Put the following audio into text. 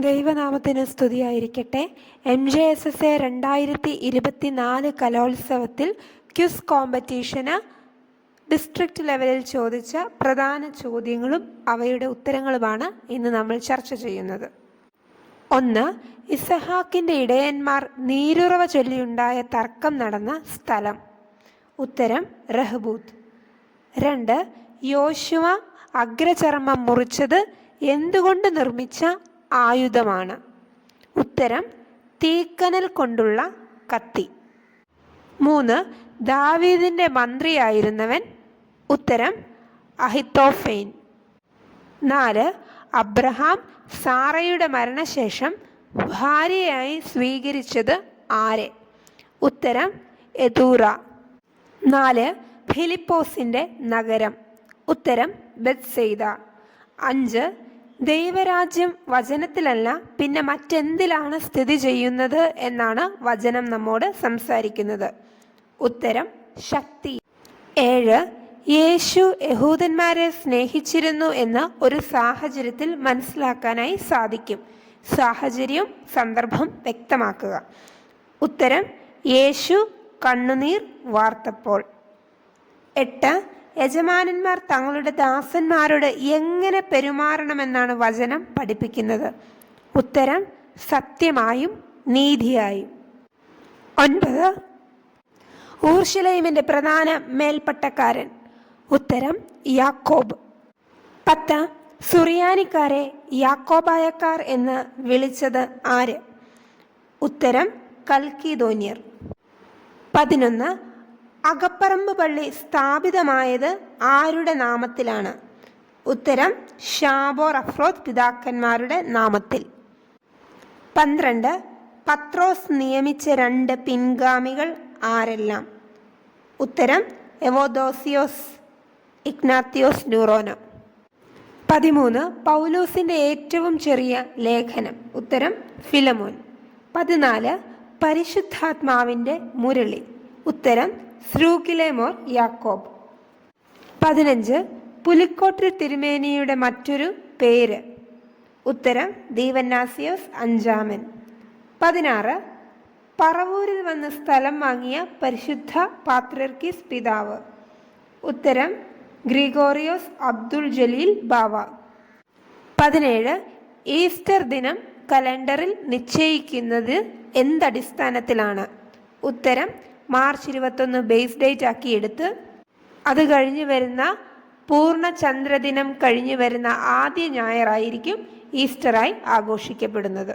ദൈവനാമത്തിന് സ്തുതിയായിരിക്കട്ടെ. MJSSA 2024 കലോത്സവത്തിൽ ക്വിസ് കോമ്പറ്റീഷന് ഡിസ്ട്രിക്റ്റ് ലെവലിൽ ചോദിച്ച പ്രധാന ചോദ്യങ്ങളും അവയുടെ ഉത്തരങ്ങളുമാണ് ഇന്ന് നമ്മൾ ചർച്ച ചെയ്യുന്നത്. 1. ഇസഹാക്കിൻ്റെ ഇടയന്മാർ നീരുറവ ചൊല്ലിയുണ്ടായ തർക്കം നടന്ന സ്ഥലം. ഉത്തരം റഹ്ബൂത്ത്. 2. യോശുവ അഗ്രചർമ്മം മുറിച്ചത് എന്തുകൊണ്ട് നിർമ്മിച്ച ആയുധമാണ്. ഉത്തരം തീക്കനൽ കൊണ്ടുള്ള കത്തി. 3. ദാവീദിൻ്റെ മന്ത്രിയായിരുന്നവൻ. ഉത്തരം അഹിത്തോഫെൻ. 4. അബ്രഹാം സാറയുടെ മരണശേഷം ഭാര്യയായി സ്വീകരിച്ചത് ആരെ. ഉത്തരം എതൂറ. 4. ഫിലിപ്പോസിൻ്റെ നഗരം. ഉത്തരം ബെത്സെയ്ദ. 5. ദൈവരാജ്യം വചനത്തിലല്ല പിന്നെ മറ്റെന്തിലാണ് സ്ഥിതി ചെയ്യുന്നത് എന്നാണ് വചനം നമ്മോട് സംസാരിക്കുന്നത്. ഉത്തരം ശക്തി. 7. യേശു യഹൂദന്മാരെ സ്നേഹിച്ചിരുന്നു എന്ന് ഒരു സാഹചര്യത്തിൽ മനസ്സിലാക്കാനായി സാധിക്കും. സാഹചര്യവും സന്ദർഭം വ്യക്തമാക്കുക. ഉത്തരം യേശു കണ്ണുനീർ വാർത്തപ്പോൾ. 8. യജമാനന്മാർ തങ്ങളുടെ ദാസന്മാരോട് എങ്ങനെ പെരുമാറണമെന്നാണ് വചനം പഠിപ്പിക്കുന്നത്. ഉത്തരം സത്യമായും നീതിയായും. 9. ഊർശലേമിൻ്റെ പ്രധാന മേൽപ്പട്ടക്കാരൻ. ഉത്തരം യാക്കോബ്. 10. സുറിയാനിക്കാരെ യാക്കോബായക്കാർ എന്ന് വിളിച്ചത് ആര്. ഉത്തരം കൽക്കീദോന്യർ. 11. അകപ്പറമ്പ് പള്ളി സ്ഥാപിതമായത് ആരുടെ നാമത്തിലാണ്. ഉത്തരം ഷാബോർ അഫ്രോത്ത് പിതാക്കന്മാരുടെ നാമത്തിൽ. 12. പത്രോസ് നിയമിച്ച 2 പിൻഗാമികൾ ആരെല്ലാം. ഉത്തരം എവോദോസിയോസ്, ഇഗ്നാത്തിയോസ് ന്യൂറോനോ. 13. പൗലോസിൻ്റെ ഏറ്റവും ചെറിയ ലേഖനം. ഉത്തരം ഫിലമോൻ. 14. പരിശുദ്ധാത്മാവിൻ്റെ മുരളി. ഉത്തരം സ്രൂക്കിലേമോർ യാക്കോബ്. 15. പുലിക്കോട്ടിൽ തിരുമേനിയുടെ മറ്റൊരു പേര്. ഉത്തരം ദീവന്നാസിയോസ് അഞ്ചാമൻ. 16. പറവൂരിൽ വന്ന് സ്ഥലം വാങ്ങിയ പരിശുദ്ധ പാത്രിയർക്കീസ് പിതാവ്. ഉത്തരം ഗ്രിഗോറിയോസ് അബ്ദുൾ ജലീൽ ബാവ. 17. ഈസ്റ്റർ ദിനം കലണ്ടറിൽ നിശ്ചയിക്കുന്നത് എന്തടിസ്ഥാനത്തിലാണ്. ഉത്തരം മാർച്ച് 21 ബേസ് ഡേറ്റ് ആക്കി എടുത്ത് അത് കഴിഞ്ഞ് വരുന്ന പൂർണ്ണ ചന്ദ്രദിനം കഴിഞ്ഞ് വരുന്ന ആദ്യ ഞായറായിരിക്കും ഈസ്റ്ററായി ആഘോഷിക്കപ്പെടുന്നത്.